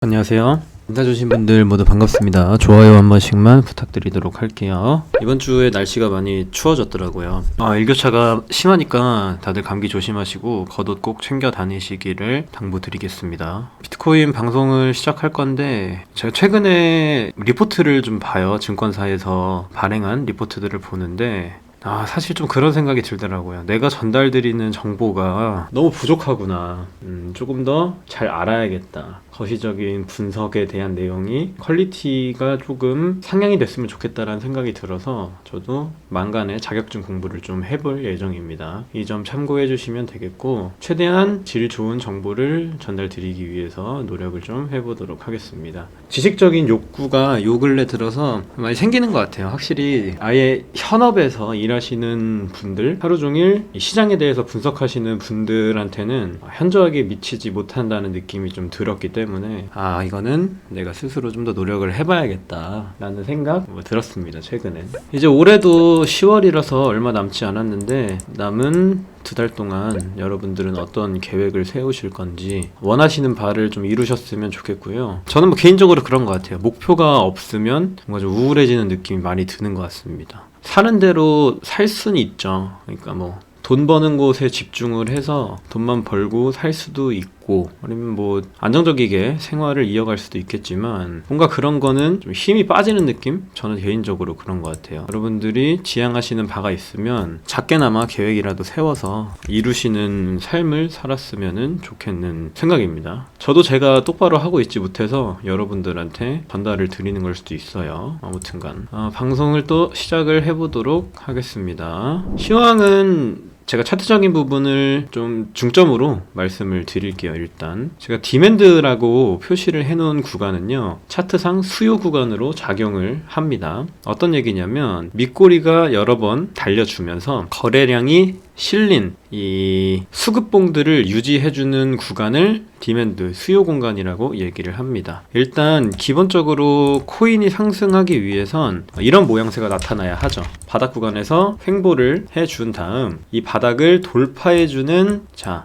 안녕하세요. 인사 주신 분들 모두 반갑습니다. 좋아요 한 번씩만 부탁드리도록 할게요. 이번 주에 날씨가 많이 추워졌더라고요. 일교차가 심하니까 다들 감기 조심하시고 겉옷 꼭 챙겨 다니시기를 당부드리겠습니다. 비트코인 방송을 시작할 건데 제가 최근에 리포트를 좀 봐요. 증권사에서 발행한 리포트들을 보는데 사실 좀 그런 생각이 들더라고요. 내가 전달드리는 정보가 너무 부족하구나. 조금 더 잘 알아야겠다. 거시적인 분석에 대한 내용이 퀄리티가 조금 상향이 됐으면 좋겠다라는 생각이 들어서 저도 만간에 자격증 공부를 좀 해볼 예정입니다. 이 점 참고해 주시면 되겠고, 최대한 질 좋은 정보를 전달드리기 위해서 노력을 좀 해보도록 하겠습니다. 지식적인 욕구가 요 근래 들어서 많이 생기는 것 같아요. 확실히 아예 현업에서 일하시는 분들, 하루 종일 이 시장에 대해서 분석하시는 분들한테는 현저하게 미치지 못한다는 느낌이 좀 들었기 때문에 이거는 내가 스스로 좀 더 노력을 해봐야겠다 라는 생각 들었습니다. 최근에 이제 올해도 10월이라서 얼마 남지 않았는데, 남은 2달 동안 여러분들은 어떤 계획을 세우실 건지, 원하시는 바를 좀 이루셨으면 좋겠고요. 저는 개인적으로 그런 것 같아요. 목표가 없으면 뭔가 좀 우울해지는 느낌이 많이 드는 것 같습니다. 사는 대로 살 수는 있죠. 그러니까 돈 버는 곳에 집중을 해서 돈만 벌고 살 수도 있고, 아니면 안정적이게 생활을 이어갈 수도 있겠지만, 뭔가 그런 거는 좀 힘이 빠지는 느낌? 저는 개인적으로 그런 것 같아요. 여러분들이 지향하시는 바가 있으면 작게나마 계획이라도 세워서 이루시는 삶을 살았으면 좋겠는 생각입니다. 저도 제가 똑바로 하고 있지 못해서 여러분들한테 전달을 드리는 걸 수도 있어요. 아무튼간 방송을 또 시작을 해보도록 하겠습니다. 시황은 제가 차트적인 부분을 좀 중점으로 말씀을 드릴게요. 일단 제가 디맨드라고 표시를 해놓은 구간은요, 차트상 수요 구간으로 작용을 합니다. 어떤 얘기냐면, 밑꼬리가 여러 번 달려주면서 거래량이 실린 이 수급봉들을 유지해주는 구간을 디맨드, 수요 공간이라고 얘기를 합니다. 일단 기본적으로 코인이 상승하기 위해선 이런 모양새가 나타나야 하죠. 바닥 구간에서 횡보를 해준 다음 이 바닥을 돌파해주는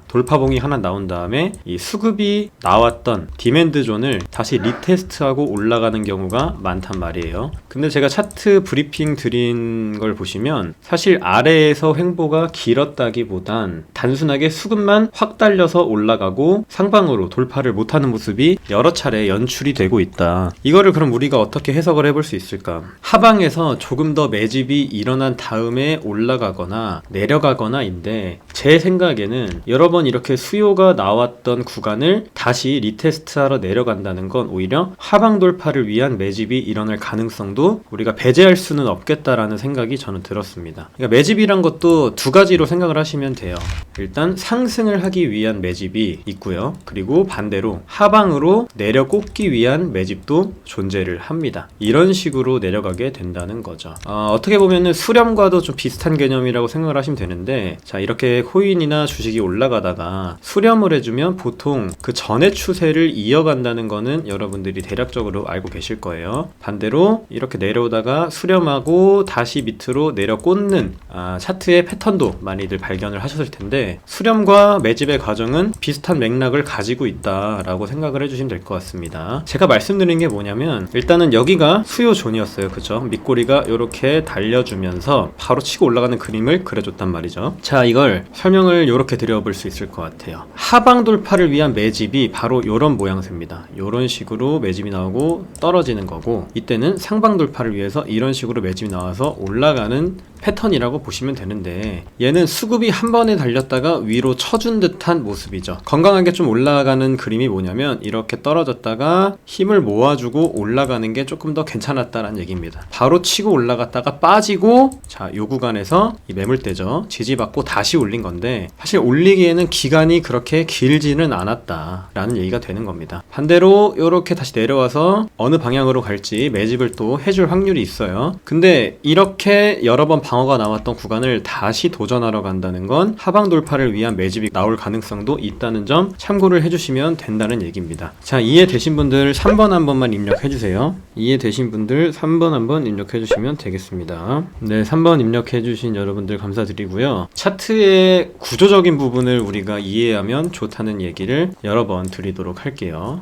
돌파봉이 하나 나온 다음에 이 수급이 나왔던 디맨드 존을 다시 리테스트하고 올라가는 경우가 많단 말이에요. 근데 제가 차트 브리핑 드린 걸 보시면 사실 아래에서 횡보가 길었다기보단 단순하게 수급만 확 달려서 올라가고 상방으로 돌파를 못하는 모습이 여러 차례 연출이 되고 있다. 이거를 그럼 우리가 어떻게 해석을 해볼 수 있을까? 하방에서 조금 더 매집이 일어난 다음에 올라가거나 내려가거나인데, 제 생각에는 여러 번 이렇게 수요가 나왔던 구간을 다시 리테스트하러 내려간다는 건 오히려 하방 돌파를 위한 매집이 일어날 가능성도 우리가 배제할 수는 없겠다라는 생각이 저는 들었습니다. 그러니까 매집이란 것도 두 가지로 생각을 하시면 돼요. 일단 상승을 하기 위한 매집이 있고요. 그리고 반대로 하방으로 내려 꽂기 위한 매집도 존재를 합니다. 이런 식으로 내려가게 된다는 거죠. 어떻게 보면 수렴과도 좀 비슷한 개념이라고 생각을 하시면 되는데, 이렇게 코인이나 주식이 올라가다가 수렴을 해주면 보통 그 전의 추세를 이어간다는 거는 여러분들이 대략적으로 알고 계실 거예요. 반대로 이렇게 내려오다가 수렴하고 다시 밑으로 내려 꽂는 차트의 패턴도 많이들 발견을 하셨을 텐데, 수렴과 매집의 과정은 비슷한 맥락을 가지고 있다라고 생각을 해주시면 될 것 같습니다. 제가 말씀드린 게 뭐냐면, 일단은 여기가 수요 존이었어요. 그쵸? 밑꼬리가 이렇게 달려주면서 바로 치고 올라가는 그림을 그려줬단 말이죠. 이걸 설명을 이렇게 드려볼 수 있을 것 같아요. 하방 돌파를 위한 매집이 바로 이런 모양새입니다. 이런 식으로 매집이 나오고 떨어지는 거고, 이때는 상방 돌파를 위해서 이런 식으로 매집이 나와서 올라가는 패턴이라고 보시면 되는데, 얘는 수급이 한 번에 달렸다가 위로 쳐준 듯한 모습이죠. 건강하게 좀 올라가는 그림이 뭐냐면, 이렇게 떨어졌다가 힘을 모아주고 올라가는 게 조금 더 괜찮았다라는 얘기입니다. 바로 치고 올라갔다가 빠지고, 요 구간에서 이 매물대죠. 지지받고 다시 올린 건데, 사실 올리기에는 기간이 그렇게 길지는 않았다라는 얘기가 되는 겁니다. 반대로 이렇게 다시 내려와서 어느 방향으로 갈지 매집을 또 해줄 확률이 있어요. 근데 이렇게 여러 번 방어가 나왔던 구간을 다시 도전하러 간다는 건 하방 돌파를 위한 매집이 나올 가능성도 있다는 점 참고를 해주시면 된다는 얘기입니다. 이해되신 분들 3번 한 번만 입력해주세요. 이해되신 분들 3번 한번 입력해주시면 되겠습니다. 네, 3번 입력해주신 여러분들 감사드리고요. 차트의 구조적인 부분을 우리가 이해하면 좋다는 얘기를 여러 번 드리도록 할게요.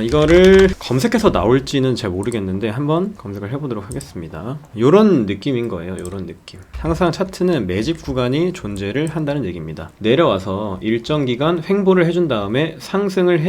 이거를 검색해서 나올지는 잘 모르겠는데 한번 검색을 해보도록 하겠습니다. 요런 느낌인 거예요. 요런 느낌. 항상 차트는 매집 구간이 존재를 한다는 얘기입니다. 내려와서 일정 기간 횡보를 해준 다음에 상승을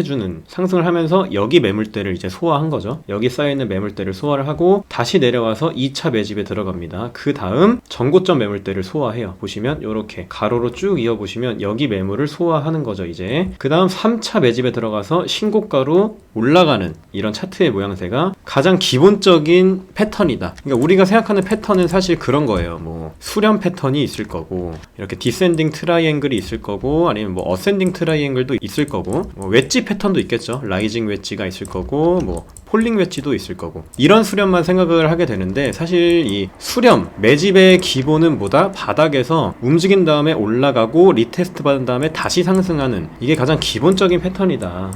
하면서 여기 매물대를 이제 소화한 거죠. 여기 쌓여있는 매물대를 소화를 하고 다시 내려와서 2차 매집에 들어갑니다. 그 다음 전고점 매물대를 소화해요. 보시면 요렇게 가로로 쭉 이어보시면 여기 매물을 소화하는 거죠. 이제 그 다음 3차 매집에 들어가서 신고가로 올라가는 이런 차트의 모양새가 가장 기본적인 패턴이다. 그러니까 우리가 생각하는 패턴은 사실 그런 거예요. 뭐 수렴 패턴이 있을 거고, 이렇게 디센딩 트라이앵글이 있을 거고, 아니면 뭐 어센딩 트라이앵글도 있을 거고, 뭐 웨지 패턴도 있겠죠. 라이징 웨지가 있을 거고, 뭐 폴링 웨지도 있을 거고, 이런 수렴만 생각을 하게 되는데, 사실 이 수렴, 매집의 기본은 뭐다? 바닥에서 움직인 다음에 올라가고 리테스트 받은 다음에 다시 상승하는, 이게 가장 기본적인 패턴이다.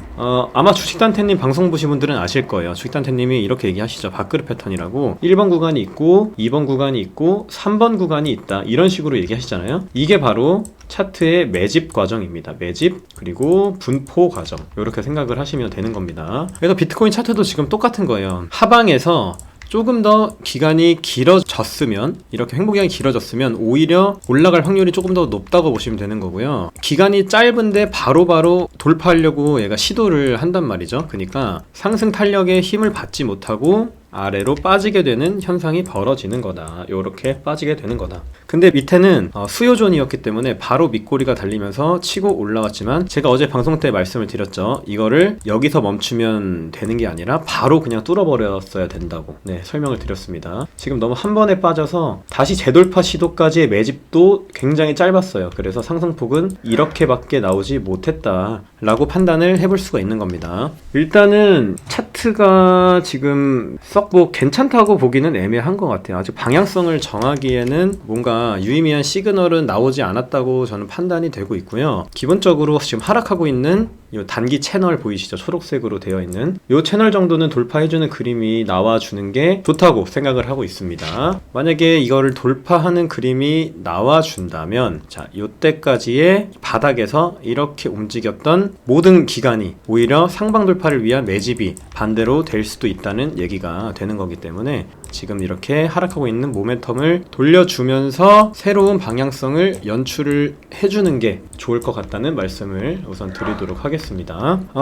아마 주식단태님 방송 보신 분들은 아실 거예요. 주식단태님이 이렇게 얘기하시죠. 밥그릇 패턴이라고. 1번 구간이 있고 2번 구간이 있고 3번 구간이 있다, 이런 식으로 얘기하시잖아요. 이게 바로 차트의 매집 과정입니다. 매집 그리고 분포 과정, 이렇게 생각을 하시면 되는 겁니다. 그래서 비트코인 차트도 지금 똑같은 거예요. 하방에서 조금 더 기간이 길어졌으면, 이렇게 횡보 기간이 길어졌으면 오히려 올라갈 확률이 조금 더 높다고 보시면 되는 거고요. 기간이 짧은데 바로바로 돌파하려고 얘가 시도를 한단 말이죠. 그러니까 상승 탄력에 힘을 받지 못하고 아래로 빠지게 되는 현상이 벌어지는 거다. 요렇게 빠지게 되는 거다. 근데 밑에는 수요존이었기 때문에 바로 밑꼬리가 달리면서 치고 올라왔지만, 제가 어제 방송 때 말씀을 드렸죠. 이거를 여기서 멈추면 되는 게 아니라 바로 그냥 뚫어버렸어야 된다고 설명을 드렸습니다. 지금 너무 한 번에 빠져서 다시 재돌파 시도까지의 매집도 굉장히 짧았어요. 그래서 상승폭은 이렇게밖에 나오지 못했다 라고 판단을 해볼 수가 있는 겁니다. 일단은 차트가 지금 뭐 괜찮다고 보기는 애매한 것 같아요. 아직 방향성을 정하기에는 뭔가 유의미한 시그널은 나오지 않았다고 저는 판단이 되고 있고요. 기본적으로 지금 하락하고 있는 이 단기 채널 보이시죠? 초록색으로 되어 있는 이 채널 정도는 돌파해주는 그림이 나와주는 게 좋다고 생각을 하고 있습니다. 만약에 이거를 돌파하는 그림이 나와준다면, 자, 이때까지의 바닥에서 이렇게 움직였던 모든 기간이 오히려 상방 돌파를 위한 매집이 반대로 될 수도 있다는 얘기가 되는 거기 때문에, 지금 이렇게 하락하고 있는 모멘텀을 돌려주면서 새로운 방향성을 연출을 해주는 게 좋을 것 같다는 말씀을 우선 드리도록 하겠습니다.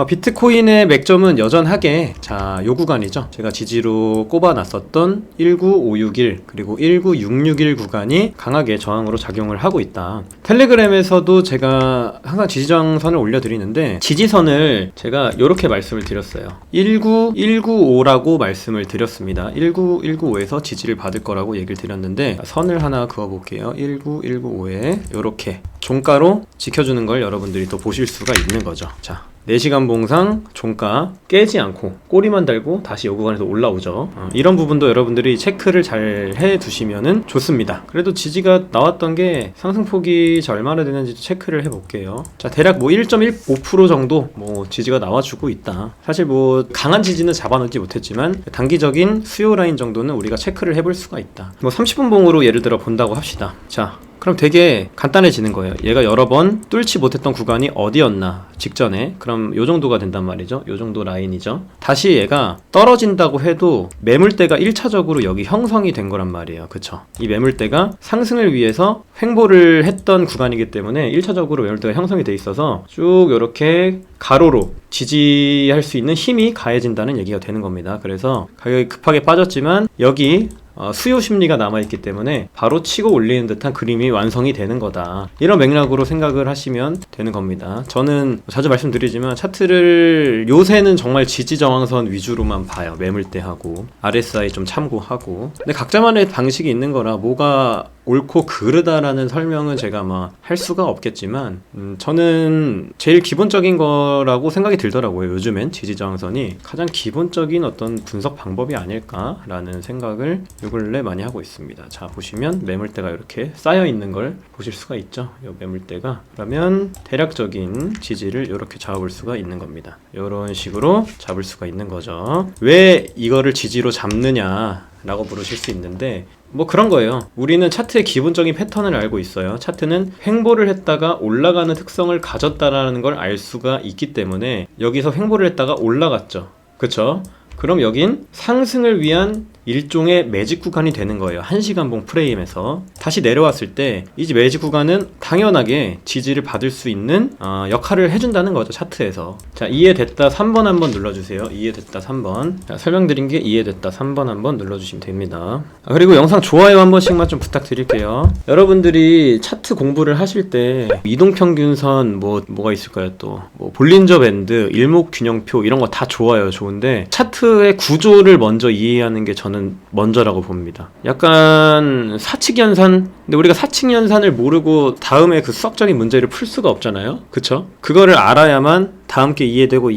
비트코인의 맥점은 여전하게, 자, 요 구간이죠. 제가 지지로 꼽아놨었던 19561 그리고 19661 구간이 강하게 저항으로 작용을 하고 있다. 텔레그램에서도 제가 항상 지지저항선을 올려드리는데, 지지선을 제가 이렇게 말씀을 드렸어요. 19195라고 말씀을 드렸습니다. 19195에서 지지를 받을 거라고 얘기를 드렸는데, 선을 하나 그어볼게요. 19195에 이렇게 종가로 지켜주는 걸 여러분들이 또 보실 수가 있는 거죠. 자, 4시간 봉상 종가 깨지 않고 꼬리만 달고 다시 요 구간에서 올라오죠. 이런 부분도 여러분들이 체크를 잘 해두시면 좋습니다. 그래도 지지가 나왔던 게 상승폭이 얼마나 되는지 체크를 해볼게요. 자, 대략 뭐 1.15% 정도 뭐 지지가 나와주고 있다. 사실 뭐 강한 지지는 잡아놓지 못했지만 단기적인 수요 라인 정도는 우리가 체크를 해볼 수가 있다. 뭐 30분 봉으로 예를 들어 본다고 합시다. 자, 그럼 되게 간단해지는 거예요. 얘가 여러 번 뚫지 못했던 구간이 어디였나 직전에, 그럼 요 정도가 된단 말이죠. 요 정도 라인이죠. 다시 얘가 떨어진다고 해도 매물대가 1차적으로 여기 형성이 된 거란 말이에요. 그쵸? 이 매물대가 상승을 위해서 횡보를 했던 구간이기 때문에 1차적으로 매물대가 형성이 돼 있어서 쭉 요렇게 가로로 지지할 수 있는 힘이 가해진다는 얘기가 되는 겁니다. 그래서 가격이 급하게 빠졌지만 여기 수요 심리가 남아있기 때문에 바로 치고 올리는 듯한 그림이 완성이 되는 거다. 이런 맥락으로 생각을 하시면 되는 겁니다. 저는 자주 말씀드리지만 차트를 요새는 정말 지지저항선 위주로만 봐요. 매물대하고 RSI 좀 참고하고. 근데 각자만의 방식이 있는 거라 뭐가 옳고 그르다라는 설명은 제가 할 수가 없겠지만, 저는 제일 기본적인 거라고 생각이 들더라고요. 요즘엔 지지저항선이 가장 기본적인 어떤 분석 방법이 아닐까라는 생각을 요 근래 많이 하고 있습니다. 자, 보시면 매물대가 이렇게 쌓여 있는 걸 보실 수가 있죠. 요 매물대가. 그러면 대략적인 지지를 이렇게 잡을 수가 있는 겁니다. 이런 식으로 잡을 수가 있는 거죠. 왜 이거를 지지로 잡느냐 라고 물으실 수 있는데, 뭐 그런 거예요. 우리는 차트의 기본적인 패턴을 알고 있어요. 차트는 횡보를 했다가 올라가는 특성을 가졌다라는 걸 알 수가 있기 때문에 여기서 횡보를 했다가 올라갔죠. 그쵸? 그럼 여긴 상승을 위한 일종의 매직 구간이 되는 거예요. 1시간봉 프레임에서 다시 내려왔을 때 이 매직 구간은 당연하게 지지를 받을 수 있는 역할을 해준다는 거죠. 차트에서. 자, 이해됐다 3번 한번 눌러주세요. 이해됐다 3번. 자, 설명드린 게 이해됐다 3번 한번 눌러주시면 됩니다. 그리고 영상 좋아요 한 번씩만 좀 부탁드릴게요. 여러분들이 차트 공부를 하실 때 이동평균선 뭐가 있을까요? 또 뭐 볼린저 밴드, 일목균형표 이런 거 다 좋아요. 좋은데 차트의 구조를 먼저 이해하는 게 저는 먼저라고 봅니다. 약간 사칙연산. 근데 우리가 사칙연산을 모르고 다음에 그 수학적인 문제를 풀 수가 없잖아요. 그쵸? 그거를 알아야만 다음 게 이해되고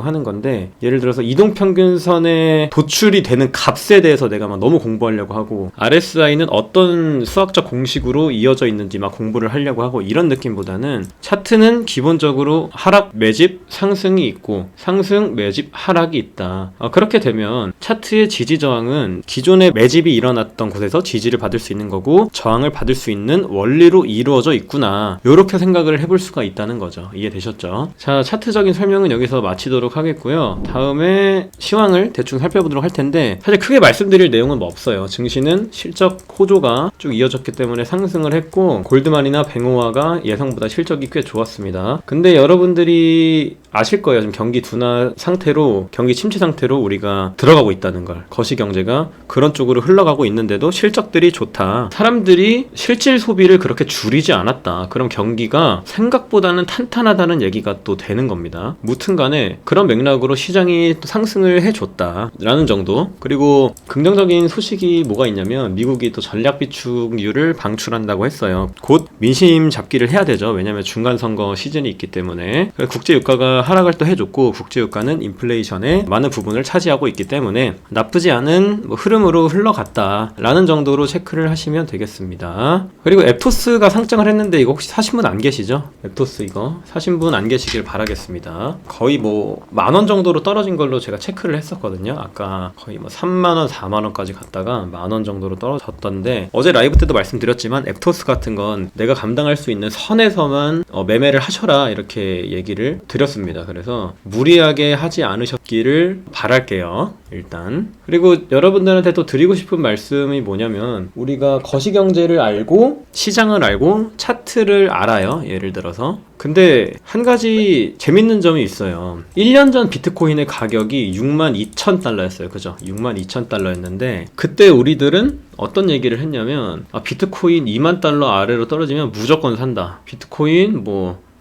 하는 건데, 예를 들어서 이동평균선에 도출이 되는 값에 대해서 내가 막 너무 공부하려고 하고 RSI는 어떤 수학적 공식으로 이어져 있는지 막 공부를 하려고 하고 이런 느낌보다는 차트는 기본적으로 하락, 매집, 상승이 있고 상승, 매집, 하락이 있다. 그렇게 되면 차트의 지지 저항은 기존의 매집이 일어났던 곳에서 지지를 받을 수 있는 거고 저항을 받을 수 있는 원리로 이루어져 있구나. 이렇게 생각을 해볼 수가 있다는 거죠. 이해되셨죠? 자, 차트적인 설명은 여기서 마치도록 하겠고요. 다음에 시황을 대충 살펴보도록 할 텐데, 사실 크게 말씀드릴 내용은 뭐 없어요. 증시는 실적 호조가 쭉 이어졌기 때문에 상승을 했고 골드만이나 뱅오와가 예상보다 실적이 꽤 좋았습니다. 근데 여러분들이 아실 거예요. 지금 경기 둔화 상태로, 경기 침체 상태로 우리가 들어가고 있다는 걸. 거시경제가 그런 쪽으로 흘러가고 있는데도 실적들이 좋다. 사람들이 실질 소비를 그렇게 줄이지 않았다. 그럼 경기가 생각보다는 탄탄하다는 얘기가 또 되는 겁니다. 무튼 간에 그런 맥락으로 시장이 또 상승을 해줬다 라는 정도. 그리고 긍정적인 소식이 뭐가 있냐면 미국이 또 전략 비축률을 방출한다고 했어요. 곧 민심 잡기를 해야 되죠. 왜냐면 중간선거 시즌이 있기 때문에. 국제유가가 하락을 또 해줬고 국제유가는 인플레이션의 많은 부분을 차지하고 있기 때문에 나쁘지 않은 흐름으로 흘러갔다 라는 정도로 체크를 하시면 되겠습니다. 그리고 앱토스가 상장을 했는데 이거 혹시 사신 분 안 계시죠? 앱토스 이거 사신 분 안 계시길 바라겠습니다. 거의 뭐 10,000원 정도로 떨어진 걸로 제가 체크를 했었거든요. 아까 거의 뭐 3만원, 4만원까지 갔다가 10,000원 정도로 떨어졌던데, 어제 라이브 때도 말씀드렸지만 앱토스 같은 건 내가 감당할 수 있는 선에서만 매매를 하셔라 이렇게 얘기를 드렸습니다. 그래서 무리하게 하지 않으셨기를 바랄게요. 일단. 그리고 여러분들한테 또 드리고 싶은 말씀이 뭐냐면, 우리가 거시경제를 알고 시장을 알고 차트를 알아요. 예를 들어서. 근데 한 가지 재밌는 점이 있어요. 1년 전 비트코인의 가격이 62,000달러였어요. 그죠? 62,000달러였는데 그때 우리들은 어떤 얘기를 했냐면, 비트코인 2만 달러 아래로 떨어지면 무조건 산다. 비트코인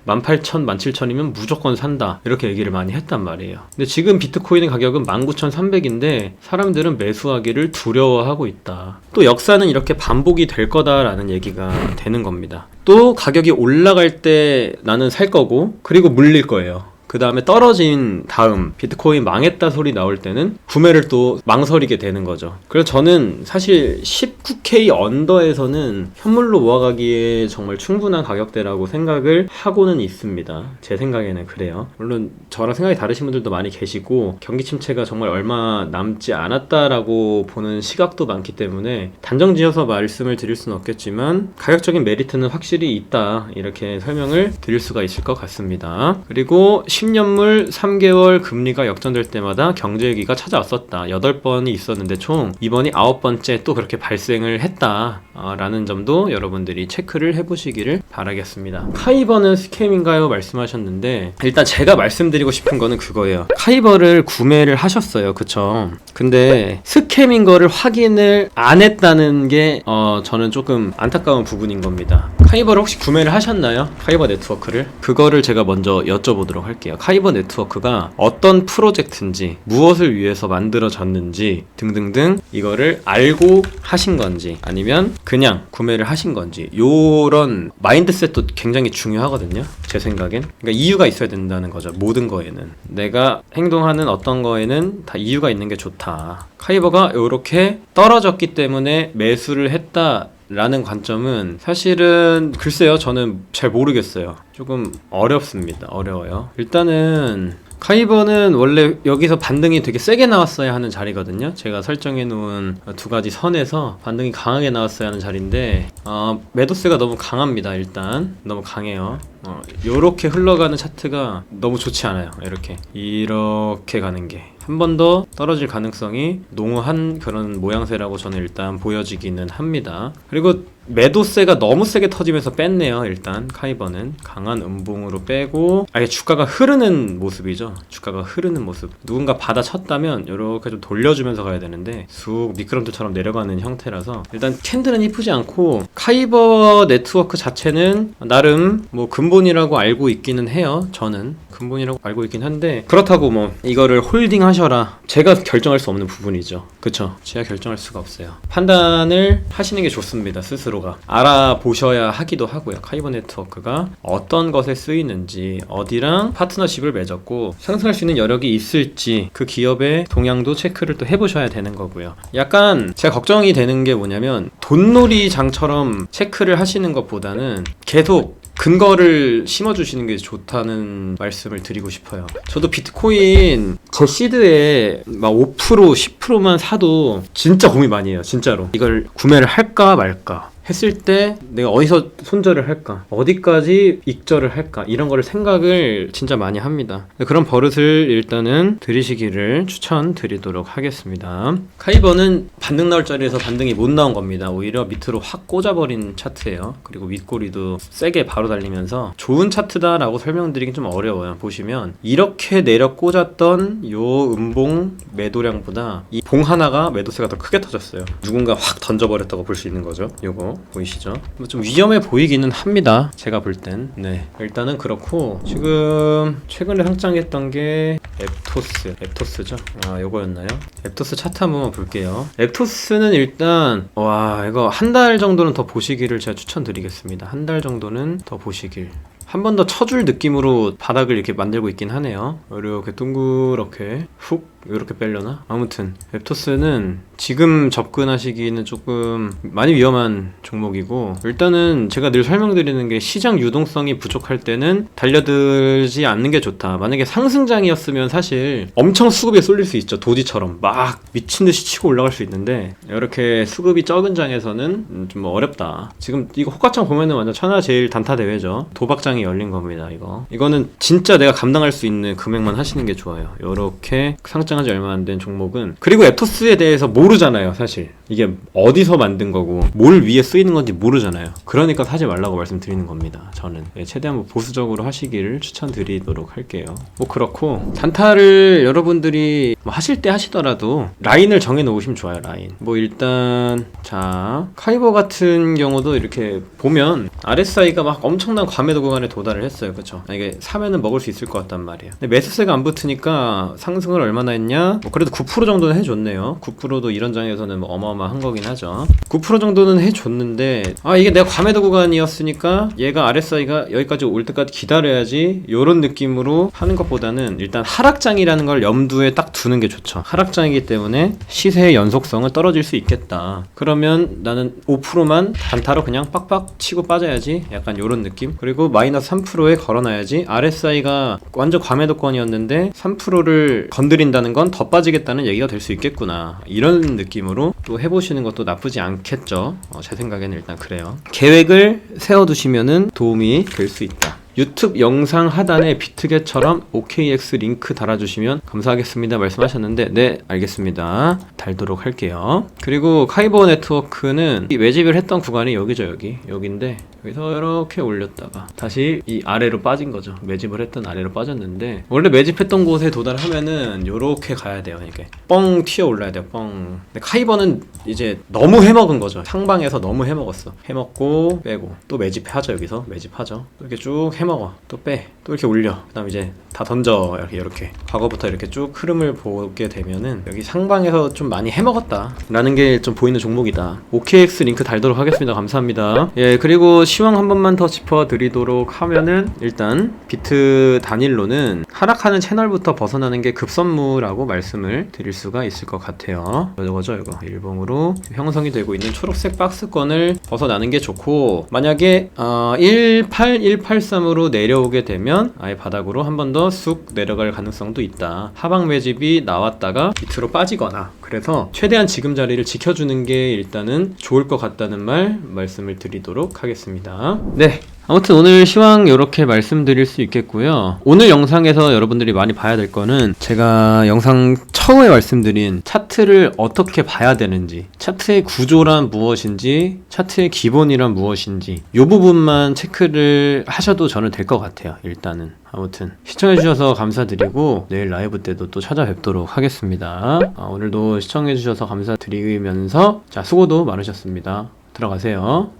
18,000, 17,000이면 무조건 산다. 이렇게 얘기를 많이 했단 말이에요. 근데 지금 비트코인의 가격은 19,300인데 사람들은 매수하기를 두려워하고 있다. 또 역사는 이렇게 반복이 될 거다라는 얘기가 되는 겁니다. 또 가격이 올라갈 때 나는 살 거고, 그리고 물릴 거예요. 그 다음에 떨어진 다음 비트코인 망했다 소리 나올 때는 구매를 또 망설이게 되는 거죠. 그래서 저는 사실 19K 언더에서는 현물로 모아가기에 정말 충분한 가격대라고 생각을 하고는 있습니다. 제 생각에는 그래요. 물론 저랑 생각이 다르신 분들도 많이 계시고 경기 침체가 정말 얼마 남지 않았다라고 보는 시각도 많기 때문에 단정지어서 말씀을 드릴 수는 없겠지만 가격적인 메리트는 확실히 있다, 이렇게 설명을 드릴 수가 있을 것 같습니다. 그리고 10년물 3개월 금리가 역전될 때마다 경제위기가 찾아왔었다. 8번이 있었는데 총 이번이 9번째 또 그렇게 발생을 했다 라는 점도 여러분들이 체크를 해보시기를 바라겠습니다. 카이버는 스캠인가요? 말씀하셨는데, 일단 제가 말씀드리고 싶은 거는 그거예요. 카이버를 구매를 하셨어요. 그쵸? 근데 스캠인 거를 확인을 안 했다는 게 저는 조금 안타까운 부분인 겁니다. 카이버를 혹시 구매를 하셨나요? 카이버 네트워크를? 그거를 제가 먼저 여쭤보도록 할게요. 카이버 네트워크가 어떤 프로젝트인지, 무엇을 위해서 만들어졌는지 등등등 이거를 알고 하신 건지 아니면 그냥 구매를 하신 건지, 요런 마인드셋도 굉장히 중요하거든요. 제 생각엔. 그러니까 이유가 있어야 된다는 거죠. 모든 거에는. 내가 행동하는 어떤 거에는 다 이유가 있는 게 좋다. 카이버가 요렇게 떨어졌기 때문에 매수를 했다 라는 관점은 사실은 글쎄요, 저는 잘 모르겠어요. 조금 어렵습니다. 어려워요. 일단은 카이버는 원래 여기서 반등이 되게 세게 나왔어야 하는 자리거든요. 제가 설정해 놓은 두 가지 선에서 반등이 강하게 나왔어야 하는 자리인데 매도세가 너무 강합니다. 일단 너무 강해요. 요렇게 흘러가는 차트가 너무 좋지 않아요. 이렇게 가는 게 한 번 더 떨어질 가능성이 농후한 그런 모양새라고 저는 일단 보여지기는 합니다. 그리고 매도세가 너무 세게 터지면서 뺐네요. 일단 카이버는 강한 음봉으로 빼고 아예 주가가 흐르는 모습이죠. 주가가 흐르는 모습. 누군가 받아쳤다면 이렇게 좀 돌려주면서 가야 되는데 쑥 미끄럼틀처럼 내려가는 형태라서 일단 캔들은 이쁘지 않고 카이버 네트워크 자체는 나름 뭐 근본이라고 알고 있기는 해요. 저는 근본이라고 알고 있긴 한데 그렇다고 뭐 이거를 홀딩 하셔라 제가 결정할 수 없는 부분이죠. 그쵸? 제가 결정할 수가 없어요. 판단을 하시는 게 좋습니다. 스스로가 알아보셔야 하기도 하고요. 카이버 네트워크가 어떤 것에 쓰이는지 어디랑 파트너십을 맺었고 상승할 수 있는 여력이 있을지 그 기업의 동향도 체크를 또 해보셔야 되는 거고요. 약간 제가 걱정이 되는 게 뭐냐면 돈놀이장처럼 체크를 하시는 것보다는 계속 근거를 심어주시는 게 좋다는 말씀을 드리고 싶어요. 저도 비트코인 제 시드에 막 5% 10%만 사도 진짜 고민 많이 해요. 진짜로 이걸 구매를 할까 말까 했을 때 내가 어디서 손절을 할까 어디까지 익절을 할까 이런 거를 생각을 진짜 많이 합니다. 그런 버릇을 일단은 들이시기를 추천드리도록 하겠습니다. 카이버는 반등 나올 자리에서 반등이 못 나온 겁니다. 오히려 밑으로 확 꽂아버린 차트예요. 그리고 윗꼬리도 세게 바로 달리면서 좋은 차트다라고 설명드리긴 좀 어려워요. 보시면 이렇게 내려 꽂았던 요 음봉 매도량보다 이 봉 하나가 매도세가 더 크게 터졌어요. 누군가 확 던져버렸다고 볼 수 있는 거죠. 요거 보이시죠? 좀 위험해 보이기는 합니다. 제가 볼 땐. 네. 일단은 그렇고 지금 최근에 상장했던 게 앱토스죠? 요거였나요? 앱토스 차트 한번 볼게요. 앱토스는 일단 이거 한 달 정도는 더 보시기를 제가 추천드리겠습니다. 한 달 정도는 더 보시길. 한 번 더 쳐줄 느낌으로 바닥을 이렇게 만들고 있긴 하네요. 이렇게 둥그렇게 훅 이렇게 빼려나? 아무튼 앱토스는 지금 접근하시기는 조금 많이 위험한 종목이고 일단은 제가 늘 설명드리는 게 시장 유동성이 부족할 때는 달려들지 않는 게 좋다. 만약에 상승장이었으면 사실 엄청 수급에 쏠릴 수 있죠. 도지처럼 막 미친듯이 치고 올라갈 수 있는데 이렇게 수급이 적은 장에서는 좀 어렵다. 지금 이거 호가창 보면은 완전 천하제일 단타 대회죠. 도박장이 열린 겁니다. 이거는 진짜 내가 감당할 수 있는 금액만 하시는 게 좋아요. 이렇게 상장한 지 얼마 안 된 종목은. 그리고 앱토스에 대해서 모르잖아요. 사실 이게 어디서 만든 거고 뭘 위에 쓰이는 건지 모르잖아요. 그러니까 사지 말라고 말씀드리는 겁니다. 저는 최대한 보수적으로 하시기를 추천드리도록 할게요. 뭐 그렇고 단타를 여러분들이 하실 때 하시더라도 라인을 정해 놓으시면 좋아요. 라인 뭐 일단 자 카이버 같은 경우도 이렇게 보면 RSI가 막 엄청난 과매도 구간에 도달을 했어요. 그쵸? 이게 사면은 먹을 수 있을 것 같단 말이에요. 근데 매수세가 안 붙으니까 상승을 얼마나 했냐? 뭐 그래도 9% 정도는 해줬네요. 9%도 이런 장에서는 뭐 어마어마한 거긴 하죠. 9% 정도는 해줬는데 이게 내가 과매도 구간이었으니까 얘가 RSI가 여기까지 올 때까지 기다려야지 요런 느낌으로 하는 것보다는 일단 하락장이라는 걸 염두에 딱 두는 게 좋죠. 하락장이기 때문에 시세의 연속성은 떨어질 수 있겠다. 그러면 나는 5%만 단타로 그냥 빡빡 치고 빠져야지. 약간 요런 느낌. 그리고 마이너스 3%에 걸어놔야지. RSI가 완전 과매도권이었는데 3%를 건드린다는 건 더 빠지겠다는 얘기가 될 수 있겠구나. 이런 느낌으로 또 해보시는 것도 나쁘지 않겠죠. 제 생각에는 일단 그래요. 계획을 세워두시면은 도움이 될 수 있다. 유튜브 영상 하단에 비트겟처럼 OKX 링크 달아주시면 감사하겠습니다 말씀하셨는데 네 알겠습니다. 달도록 할게요. 그리고 카이버 네트워크는 이 매집을 했던 구간이 여기죠. 여기인데 여기서 이렇게 올렸다가 다시 이 아래로 빠진 거죠. 매집을 했던 아래로 빠졌는데 원래 매집했던 곳에 도달하면은 요렇게 가야 돼요. 이렇게 뻥 튀어 올라야 돼요. 뻥. 근데 카이버는 이제 너무 해먹은 거죠. 상방에서 너무 해먹었어. 해먹고 빼고 또 매집하죠. 여기서 매집하죠. 이렇게 쭉 해먹어. 또 빼. 또 이렇게 올려. 그 다음 이제 다 던져. 이렇게 과거부터 이렇게 쭉 흐름을 보게 되면은 여기 상방에서 좀 많이 해먹었다 라는 게 좀 보이는 종목이다. OKX 링크 달도록 하겠습니다. 감사합니다. 예, 그리고 시황 한 번만 더 짚어드리도록 하면은, 일단 비트 단일로는 하락하는 채널부터 벗어나는 게 급선무라고 말씀을 드릴 수가 있을 것 같아요. 이거죠, 이거. 일봉으로 형성이 되고 있는 초록색 박스권을 벗어나는 게 좋고, 만약에 18183으로 내려오게 되면 아예 바닥으로 한 번 더 쑥 내려갈 가능성도 있다. 하방 매집이 나왔다가 밑으로 빠지거나, 그래서 최대한 지금 자리를 지켜주는 게 일단은 좋을 것 같다는 말씀을 드리도록 하겠습니다. 네, 아무튼 오늘 시황 이렇게 말씀드릴 수 있겠고요. 오늘 영상에서 여러분들이 많이 봐야 될 거는, 제가 영상 처음에 말씀드린 차트를 어떻게 봐야 되는지, 차트의 구조란 무엇인지, 차트의 기본이란 무엇인지, 이 부분만 체크를 하셔도 저는 될 것 같아요. 일단은 아무튼 시청해주셔서 감사드리고, 내일 라이브 때도 또 찾아뵙도록 하겠습니다. 오늘도 시청해주셔서 감사드리면서, 자, 수고도 많으셨습니다. 들어가세요.